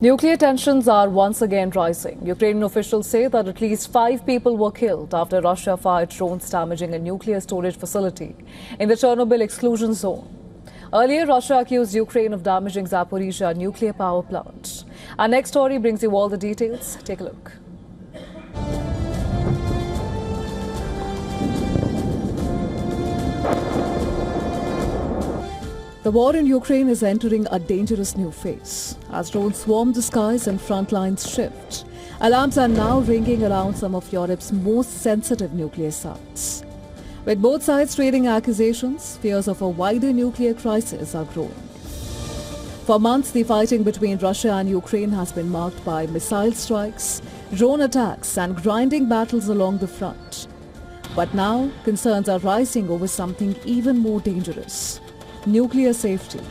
Nuclear tensions are once again rising. Ukrainian officials say that at least 5 people were killed after Russia fired drones damaging a nuclear storage facility in the Chernobyl exclusion zone. Earlier, Russia accused Ukraine of damaging Zaporizhzhia nuclear power plant. Our next story brings you all the details. Take a look. The war in Ukraine is entering a dangerous new phase. As drones swarm the skies and front lines shift, alarms are now ringing around some of Europe's most sensitive nuclear sites. With both sides trading accusations, fears of a wider nuclear crisis are growing. For months, the fighting between Russia and Ukraine has been marked by missile strikes, drone attacks, and grinding battles along the front. But now, concerns are rising over something even more dangerous: nuclear safety.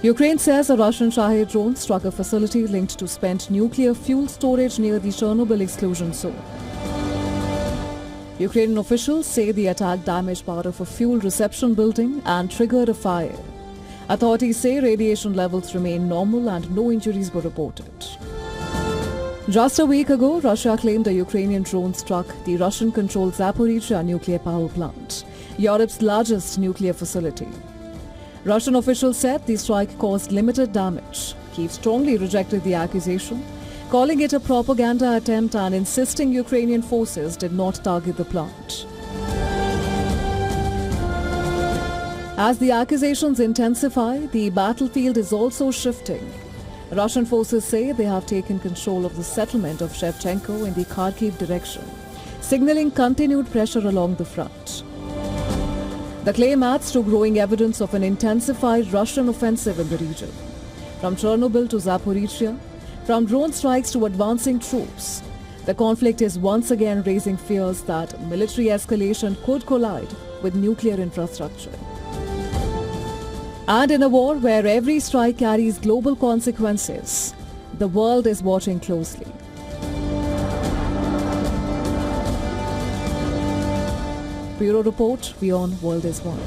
Ukraine says a Russian Shahed drone struck a facility linked to spent nuclear fuel storage near the Chernobyl exclusion zone. Ukrainian officials say the attack damaged part of a fuel reception building and triggered a fire. Authorities say radiation levels remain normal and no injuries were reported. Just a week ago, Russia claimed a Ukrainian drone struck the Russian-controlled Zaporizhzhia nuclear power plant, Europe's largest nuclear facility. Russian officials said the strike caused limited damage. Kyiv strongly rejected the accusation, calling it a propaganda attempt and insisting Ukrainian forces did not target the plant. As the accusations intensify, the battlefield is also shifting. Russian forces say they have taken control of the settlement of Shevchenko in the Kharkiv direction, signaling continued pressure along the front. The claim adds to growing evidence of an intensified Russian offensive in the region. From Chernobyl to Zaporizhzhia, from drone strikes to advancing troops, the conflict is once again raising fears that military escalation could collide with nuclear infrastructure. And in a war where every strike carries global consequences, the world is watching closely. Bureau Report, Beyond World is One.